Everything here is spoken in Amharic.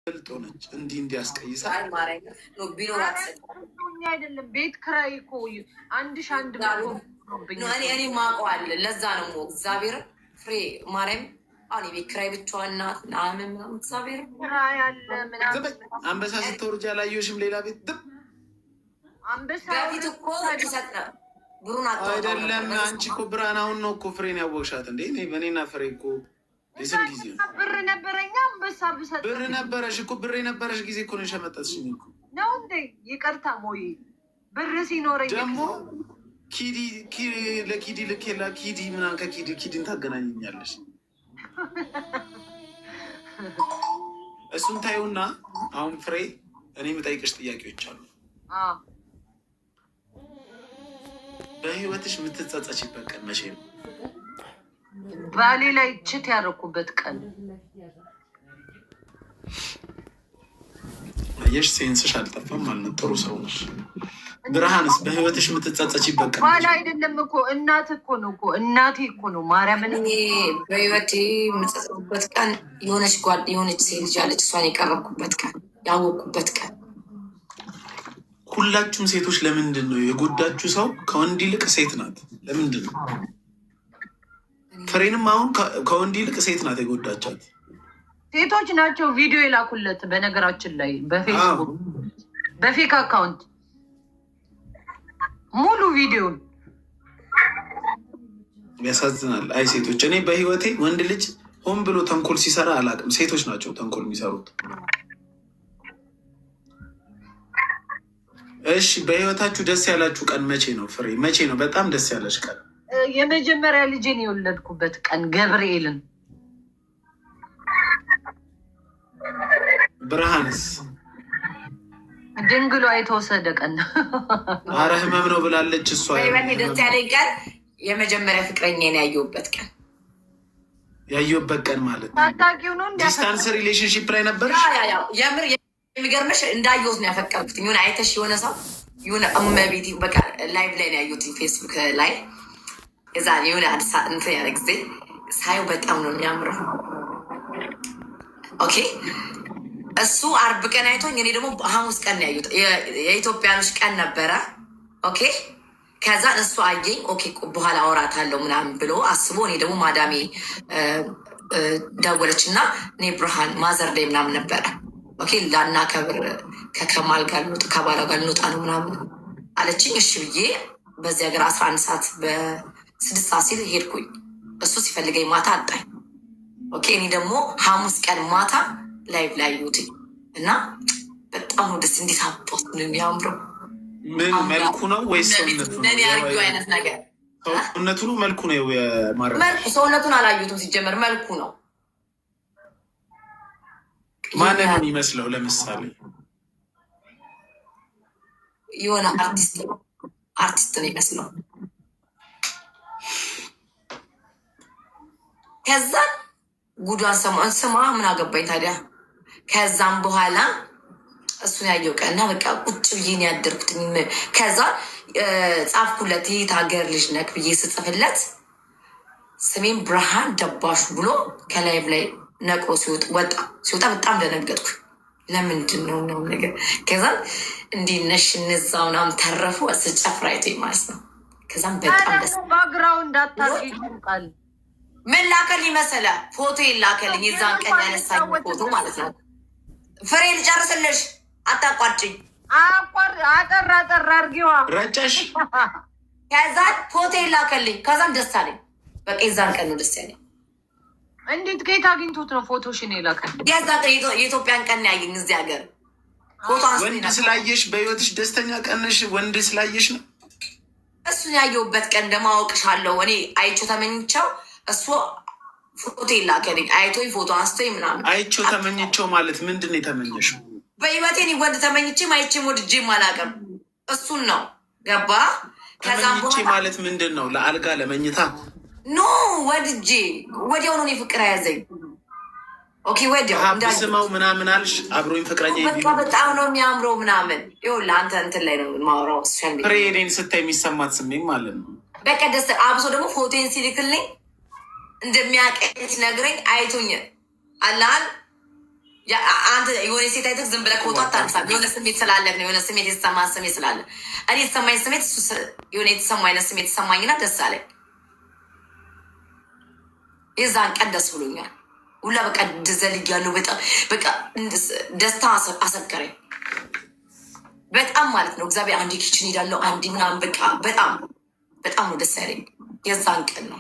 ልጦነች እንዲህ እንዲያስቀይሳ አይደለም ቤት ክራይ እኮ አንድ እኔ ማውቀዋል። ለዛ ነው እግዚአብሔር ፍሬ ማርያም አሁን የቤት ክራይ ብቻዋን ናት ምናምን እግዚአብሔር አንበሳ ስትወርጃ አላየሁሽም? ሌላ ቤት በፊት እኮ ተሰጠ ብሩን አይደለም። አንቺ እኮ ብርሃን አሁን ነው እኮ ፍሬን ያወቅሻት እንዴ? በእኔና ፍሬ እኮ የስንት ጊዜ ብር ነበረኛ አንበሳ ብሰጥ ብር ነበረሽ እኮ ብር የነበረሽ ጊዜ እኮ ነው የሸመጠትሽኝ እኮ ነው እንዴ? ይቅርታ ሞይ ብር ሲኖረኝ ደግሞ ለኪዲ ልኬላ ኪዲ ምናምን ኪዲን ታገናኘኛለሽ። እሱን ታዩና አሁን ፍሬ እኔ የምጠይቅሽ ጥያቄዎች አሉ። በህይወትሽ የምትጸጸችበት ቀን መቼ ነው? ባሌ ላይ ችት ያደረኩበት ቀን። አየሽ፣ ሴንስሽ አልጠፋም ማለት ጥሩ ሰው ነሽ። ብርሃንስ በህይወትሽ የምትጸጸችበት ቀን? ባል አይደለም እኮ እናት እኮ ነው እኮ እናቴ እኮ ነው ማርያምን። በህይወቴ የምጸጸትበት ቀን የሆነች ሴት ልጅ አለች፣ እሷን የቀረብኩበት ቀን፣ ያወቅኩበት ቀን። ሁላችሁም ሴቶች ለምንድን ነው የጎዳችሁ ሰው ከወንድ ይልቅ ሴት ናት? ለምንድን ነው? ፍሬንም አሁን ከወንድ ይልቅ ሴት ናት የጎዳቻት። ሴቶች ናቸው ቪዲዮ የላኩለት። በነገራችን ላይ በፌስቡክ በፌክ አካውንት ሙሉ ቪዲዮን ያሳዝናል። አይ ሴቶች፣ እኔ በህይወቴ ወንድ ልጅ ሆን ብሎ ተንኮል ሲሰራ አላውቅም። ሴቶች ናቸው ተንኮል የሚሰሩት። እሺ፣ በህይወታችሁ ደስ ያላችሁ ቀን መቼ ነው? ፍሬ መቼ ነው በጣም ደስ ያለች ቀን? የመጀመሪያ ልጄን የወለድኩበት ቀን ገብርኤልን። ብርሃንስ? ድንግሏ የተወሰደ ቀን። አረ ህመም ነው ብላለች እሷ። ደስ ያለኝ ቀን የመጀመሪያ ፍቅረኛን ያየሁበት ቀን። ያየሁበት ቀን ማለት ታታቂው ነው። ዲስታንስ ሪሌሽንሽፕ ላይ ነበር። የምር የሚገርምሽ እንዳየሁት ነው ያፈቀርኩት። የሆነ አይተሽ የሆነ ሰው የሆነ እመቤቴ በቃ ላይቭ ላይ ነው ያየሁት ፌስቡክ ላይ እዛ የሆነ አዲስ እንትን ያለ ጊዜ ሳየው በጣም ነው የሚያምረው። ኦኬ እሱ አርብ ቀን አይቶኝ እኔ ደግሞ ሐሙስ ቀን ነው ያዩት። የኢትዮጵያኖች ቀን ነበረ። ኦኬ ከዛ እሱ አየኝ። ኦኬ በኋላ አወራታለሁ ምናምን ብሎ አስቦ እኔ ደግሞ ማዳሜ ደወለች እና እኔ ብርሃን ማዘር ላይ ምናምን ነበረ። ኦኬ ላናከብር ከከማል ጋር ከባላ ጋር እንውጣ ነው ምናምን አለችኝ። እሺ ብዬ በዚህ ሀገር 11 ሰዓት በ6 ሰዓት ሲል ሄድኩኝ። እሱ ሲፈልገኝ ማታ አጣኝ። ኦኬ እኔ ደግሞ ሐሙስ ቀን ማታ ላይቭ ላይ ዩቲዩብ እና በጣም ነው ደስ እንዴት አቦት ነው የሚያምረው። ምን መልኩ ነው ወይስ ሰውነቱ ነው? ለኔ አርጊው አይነት ነገር ሰውነቱ ነው መልኩ ነው የማረው። መልኩ ሰውነቱን አላዩትም ሲጀመር መልኩ ነው። ማንን ነው የሚመስለው? ለምሳሌ የሆነ አርቲስት ነው የሚመስለው። ከዛ ጉዷን ስማ ምን አገባኝ ታዲያ። ከዛም በኋላ እሱን ያየው ቀን እና በቃ ቁጭ ብዬ ነው ያደርኩት። ከዛ ጻፍኩለት የት ሀገር ልጅ ነክ ብዬ ስጽፍለት ስሜን ብርሃን ደባሹ ብሎ ከላይቭ ላይ ነቅሮ ሲወጣ በጣም ደነገጥኩ። ለምንድን ነው ነገር? ከዛ እንዲነሽ እነዛ ምናምን ተረፉ ስጨፍር አይቶኝ ማለት ነው። ከዛም በጣም ደስ ባግራውንድ አታርጊ ምን ላከልኝ መሰለህ? ፎቶ ይላከልኝ የዛን ቀን ያነሳኝ ፎቶ ማለት ነው። ፍሬ ልጨርስልሽ፣ አታቋጭኝ። አጠር አርጊዋ ረጨሽ። ከዛን ፎቶ ይላከልኝ። ከዛም ደስ አለኝ። በቃ የዛን ቀን ነው ደስ ያለኝ። እንዴት ከየት አግኝቶት ነው ፎቶሽን የላከልኝ? የዛን ቀን የኢትዮጵያን ቀን ያየኝ እዚህ ሀገር ፎቶ ወንድ ስላየሽ በህይወትሽ ደስተኛ ቀንሽ ወንድ ስላየሽ ነው። እሱን ያየሁበት ቀን ደግሞ አውቅሻለሁ እኔ አይቼው ተመኝቸው እሱ ፎቶ ይላከልኝ አይቶኝ ፎቶ አንስቶኝ ምናምን አይቼው ተመኝቸው ማለት ምንድን ነው የተመኘሽው? በህይወቴ እኔ ወንድ ተመኝቼም አይቼም ወድጄም አላውቅም። እሱን ነው ገባ። ተመኝቼ ማለት ምንድን ነው? ለአልጋ ለመኝታ ኖ ወድጄ ወዲያው ነው ፍቅር ያዘኝ። ኦኬ ወዲያው ስማው ምናምን አልሽ አብሮኝ ፍቅረኛ በቃ በጣም ነው የሚያምረው ምናምን። ይኸውልህ አንተ እንትን ላይ ነው የማወራው። ፍሬዴን ስታይ የሚሰማት ስሜት ማለት ነው። በቃ ደስ አብሶ ደግሞ ፎቶን ሲልክልኝ እንደሚያቀኝ ሲነግረኝ አይቶኝ አላል አንተ የሆነ ሴት አይተህ ዝም ብለህ ፎቶ አታንሳም። የሆነ ስሜት ስላለህ ነው። የሆነ ስሜት የተሰማ ስሜት ስላለ እኔ የተሰማኝ ስሜት እሱ የሆነ የተሰማ አይነት ስሜት ተሰማኝና ደስ አለኝ። የዛን ቀን ደስ ብሎኛል ሁላ በቃ ዘልያለሁ። በጣም በቃ ደስታ አሰከረኝ በጣም ማለት ነው። እግዚአብሔር አንዴ ኪችን ሄዳለሁ አንዴ ምናምን በቃ በጣም በጣም ነው ደስ ያለኝ የዛን ቀን ነው።